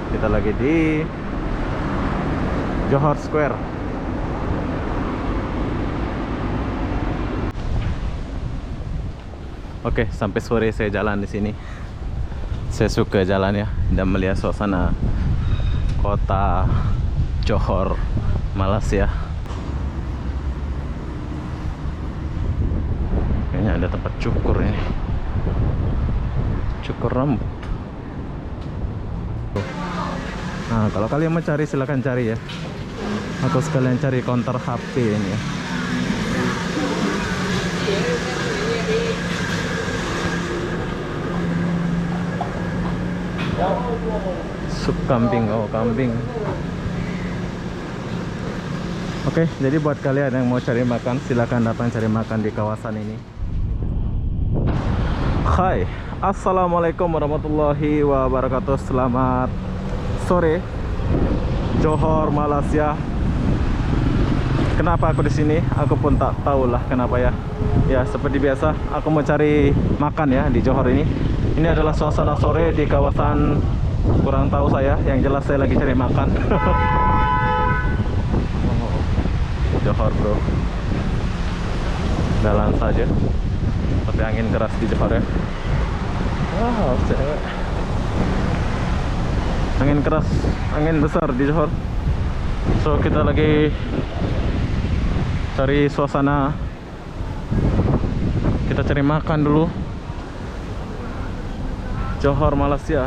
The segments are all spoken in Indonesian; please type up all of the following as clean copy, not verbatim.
Kita lagi di Johor Square. Oke, sampai sore saya jalan di sini. Saya suka jalan ya dan melihat suasana kota Johor, Malaysia. Kayaknya ada tempat cukur ini. Cukur rambut. Nah, kalau kalian mau cari silahkan cari ya. Atau sekalian cari counter HP ini ya. Sup kambing, oh kambing. Oke, jadi buat kalian yang mau cari makan, silahkan datang cari makan di kawasan ini. Hai, assalamualaikum warahmatullahi wabarakatuh. Selamat sore, Johor, Malaysia. Kenapa aku di sini? Aku pun tak tahulah kenapa ya. Ya seperti biasa, aku mau cari makan ya di Johor ini. Ini adalah suasana sore di kawasan, kurang tahu saya. Yang jelas saya lagi cari makan. Johor bro, jalan saja. Tapi angin keras di Johor ya. Wow, cewek. Angin keras, angin besar di Johor. So kita lagi cari suasana. Kita cari makan dulu. Johor, Malaysia.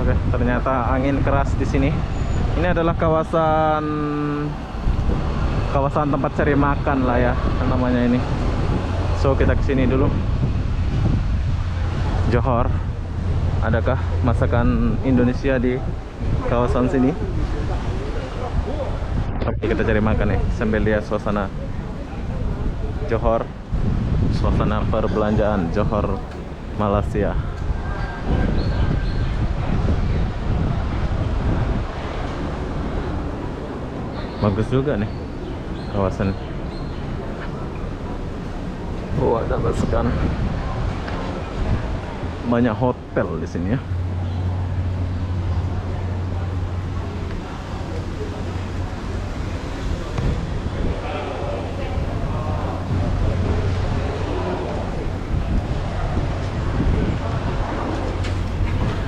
Oke, ternyata angin keras di sini. Ini adalah kawasan tempat cari makan lah ya namanya ini. So kita kesini dulu. Johor, adakah masakan Indonesia di kawasan sini? Oke, kita cari makan nih sambil lihat suasana Johor, suasana perbelanjaan Johor, Malaysia. Bagus juga nih kawasan. Oh, ada pasukan. Banyak hotel di sini ya.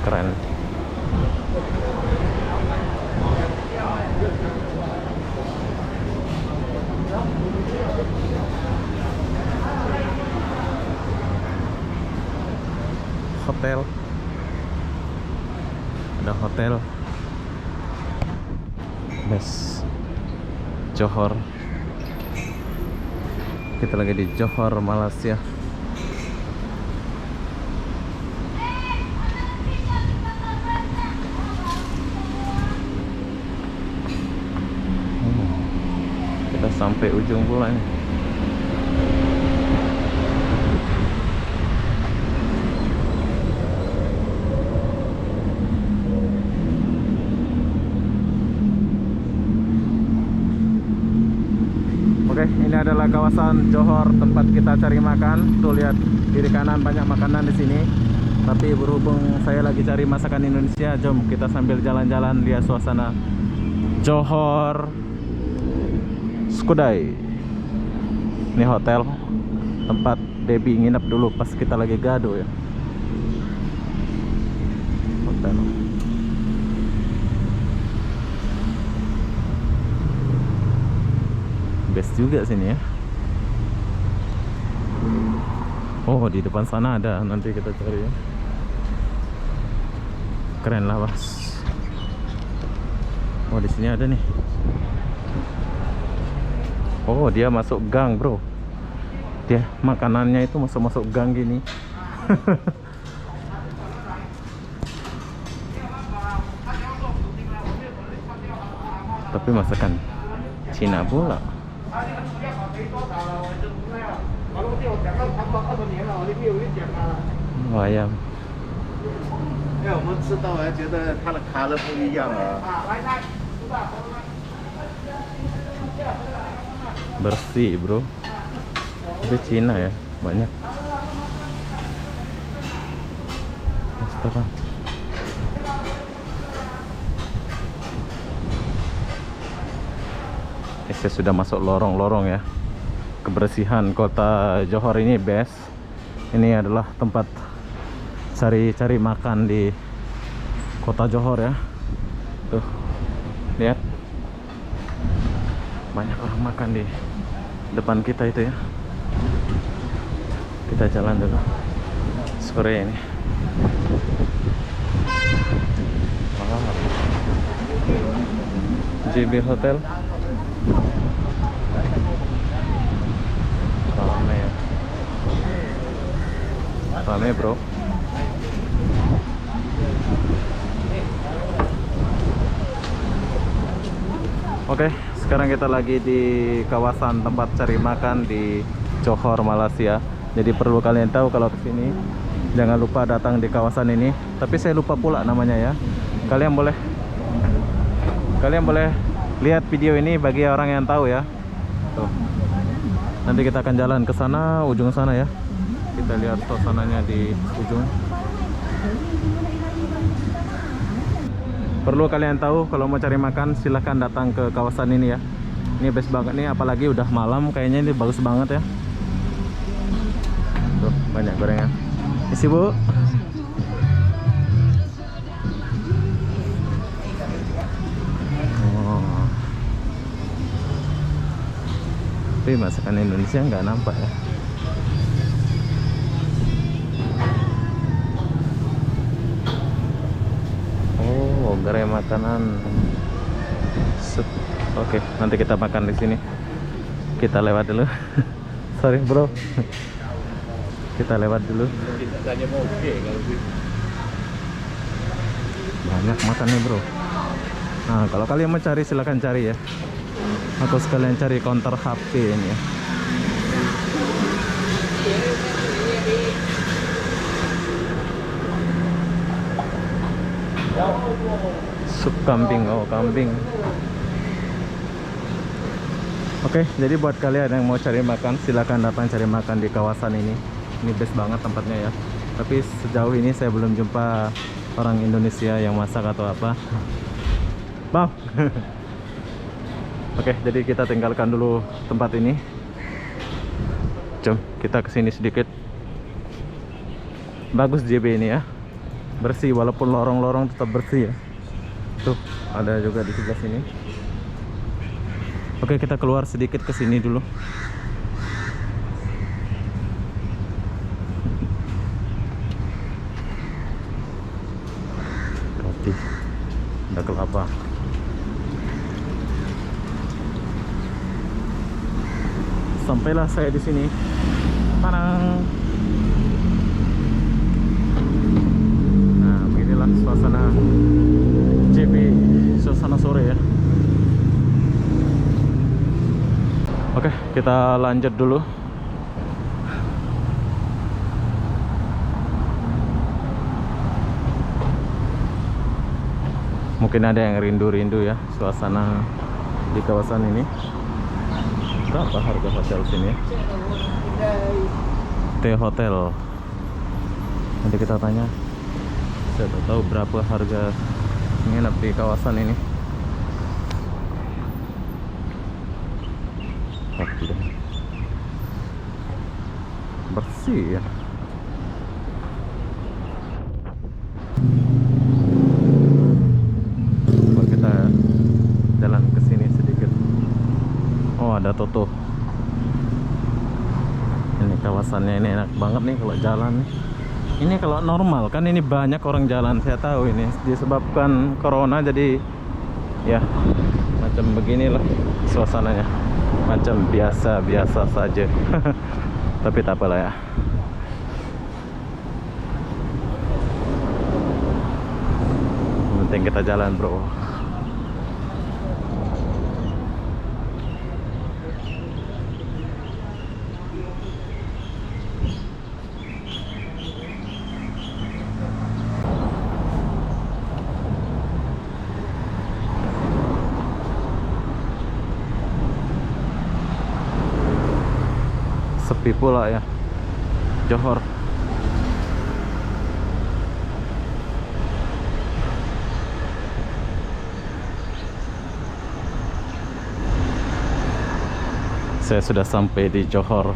Keren. Hotel, ada hotel Best Johor. Kita lagi di Johor, Malaysia. Kita sampai ujung pula nih. Oke, ini adalah kawasan Johor tempat kita cari makan. Tuh lihat kiri kanan banyak makanan di sini. Tapi berhubung saya lagi cari masakan Indonesia, jom kita sambil jalan-jalan lihat suasana Johor Skudai. Ini hotel tempat Debbie nginep dulu pas kita lagi gado ya. Hotel. Best juga sini ya. Oh, di depan sana ada, nanti kita cari ya. Keren lah, Bos. Oh, di sini ada nih. Oh, dia masuk gang, bro. Dia makanannya itu masuk gang gini. Tapi masakan Cina pula. Oh, ayam. 哎，我们吃到还觉得它的卡乐不一样啊。 Bersih bro. Itu Cina ya, banyak. Astaga. Saya sudah masuk lorong-lorong ya. Kebersihan kota Johor ini best. Ini adalah tempat cari-cari makan di kota Johor ya. Tuh, lihat. Banyak orang makan di depan kita itu ya. Kita jalan dulu sore ini. Wow. JB Hotel. Rame ya. Rame bro. Oke, sekarang kita lagi di kawasan tempat cari makan di Johor, Malaysia. Jadi perlu kalian tahu kalau kesini jangan lupa datang di kawasan ini. Tapi saya lupa pula namanya ya. Kalian boleh lihat video ini bagi orang yang tahu ya. Tuh. Nanti kita akan jalan ke sana, ujung sana ya. Kita lihat suasananya di ujung. Perlu kalian tahu kalau mau cari makan silahkan datang ke kawasan ini ya. Ini best banget nih, apalagi udah malam kayaknya ini bagus banget ya. Tuh, banyak gorengan. Isi bu. Oh. Tapi masakan Indonesia nggak nampak ya. Gerai makanan sup. Oke, nanti kita makan di sini. Kita lewat dulu. Sorry bro. Kita lewat dulu. Banyak makannya bro. Nah, kalau kalian mau cari silahkan cari ya. Aku sekalian cari counter HP ini ya. Sup kambing, oh kambing. Oke, jadi buat kalian yang mau cari makan silakan datang cari makan di kawasan ini. Ini best banget tempatnya ya. Tapi sejauh ini saya belum jumpa orang Indonesia yang masak atau apa. Bang. Oke, jadi kita tinggalkan dulu tempat ini. Jom kita kesini sedikit. Bagus JB ini ya. Bersih walaupun lorong-lorong tetap bersih ya. Tuh, ada juga di sebelah sini. Oke, kita keluar sedikit ke sini dulu. Roti. Ada kelapa. Sampailah saya di sini. Parang. Suasana JB, suasana sore ya. Oke, kita lanjut dulu. Mungkin ada yang rindu-rindu ya suasana di kawasan ini. Berapa harga hotel sini ya? T Hotel. Nanti kita tanya. Saya tak tahu berapa harga nginep di kawasan ini. Bersih ya. Coba kita jalan ke sini sedikit. Oh, ada Toto. Ini kawasannya ini enak banget nih kalau jalan. Ini kalau normal kan ini banyak orang jalan, saya tahu ini disebabkan corona jadi ya macam beginilah suasananya, macam biasa-biasa saja. Tapi tak apalah ya. Yang penting kita jalan bro. Sepi pula ya Johor. Saya sudah sampai di Johor.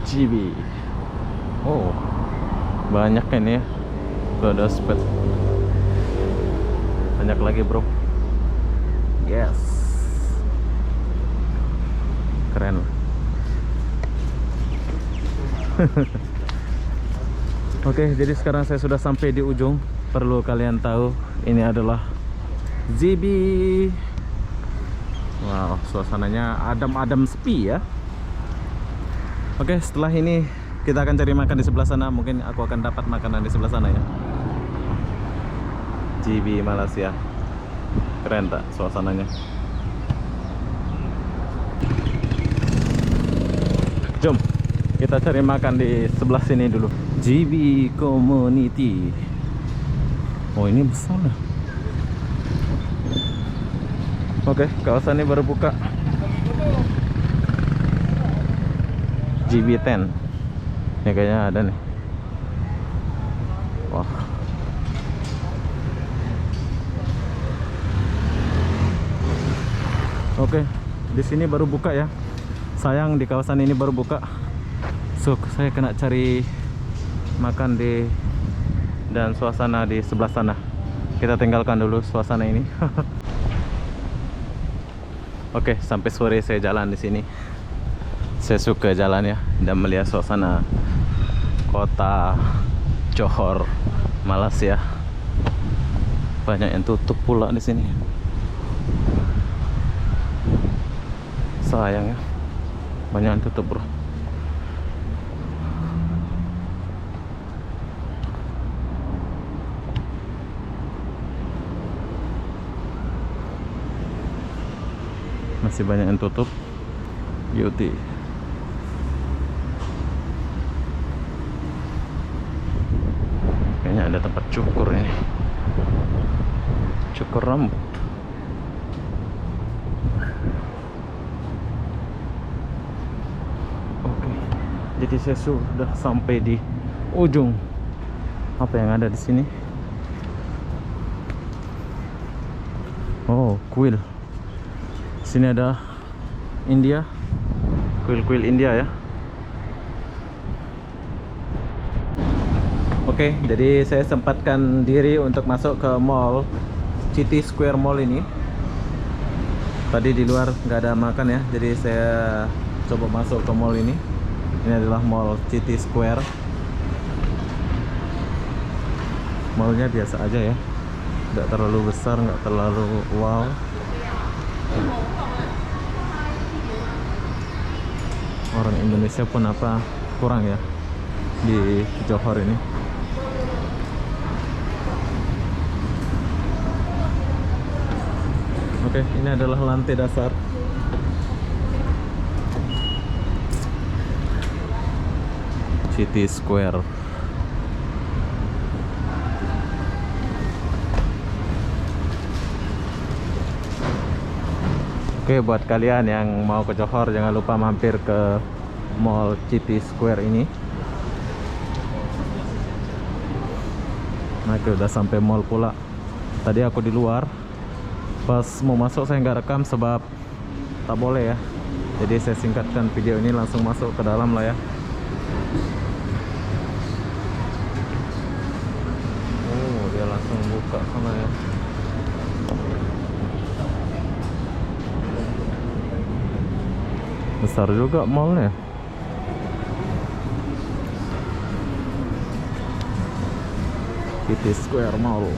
GB. Oh, banyak ini ya. Tuh ada spot. Banyak lagi bro. Yes. Keren. Oke, jadi sekarang saya sudah sampai di ujung. Perlu kalian tahu, ini adalah JB. Wow, suasananya adem-adem sepi ya. Oke, setelah ini kita akan cari makan di sebelah sana. Mungkin aku akan dapat makanan di sebelah sana ya. JB Malaysia. Keren tak suasananya? Jom kita cari makan di sebelah sini dulu. JB Community. Oh, ini besar lah. Oke, kawasan ini baru buka. GB10. Ini kayaknya ada nih. Wah. Oke, di sini baru buka ya. Sayang di kawasan ini baru buka. So, saya kena cari makan di dan suasana di sebelah sana. Kita tinggalkan dulu suasana ini. Oke, sampai sore saya jalan di sini. Saya suka jalan ya dan melihat suasana kota Johor, Malaysia. Banyak yang tutup pula di sini. Sayang ya, banyak yang tutup bro. Masih banyak yang tutup. Beauty. Kayaknya ada tempat cukur ini. Cukur rambut. Oke. Jadi saya sudah sampai di ujung. Apa yang ada di sini? Oh, kuil. Sini ada India, kuil-kuil India ya. Oke, jadi saya sempatkan diri untuk masuk ke mall City Square Mall ini. Tadi di luar nggak ada makan ya, jadi saya coba masuk ke mall ini. Ini adalah mall City Square. Mallnya biasa aja ya, nggak terlalu besar, nggak terlalu wow. Orang Indonesia pun apa kurang ya di Johor ini. Oke, ini adalah lantai dasar. City Square. Oke, buat kalian yang mau ke Johor jangan lupa mampir ke Mall City Square ini. Nah, udah sampai mall pula. Tadi aku di luar. Pas mau masuk saya nggak rekam sebab tak boleh ya. Jadi saya singkatkan video ini, langsung masuk ke dalam lah ya. Oh, dia langsung buka sana ya. Besar juga mallnya. City Square Mall.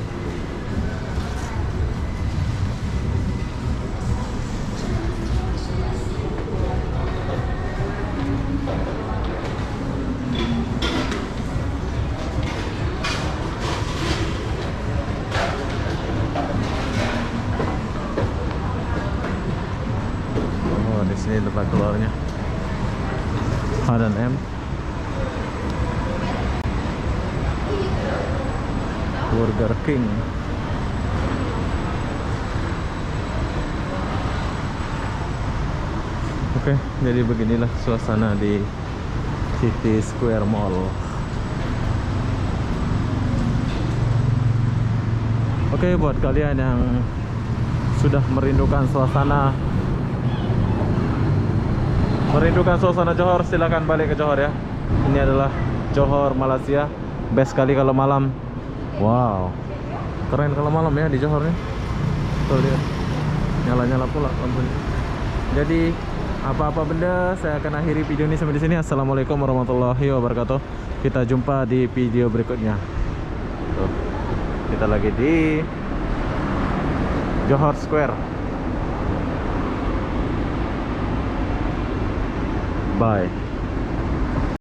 Ini tempat keluarnya H&M. Burger King. Oke, jadi beginilah suasana di City Square Mall. Oke, buat kalian yang sudah merindukan suasana Johor, silakan balik ke Johor ya. Ini adalah Johor, Malaysia. Best kali kalau malam. Wow, keren kalau malam ya di Johor nih. Tuh lihat, nyala-nyala pula lampunya. Jadi apa-apa benda, saya akan akhiri video ini sampai di sini. Assalamualaikum warahmatullahi wabarakatuh. Kita jumpa di video berikutnya. Tuh, kita lagi di Johor Square. Bye.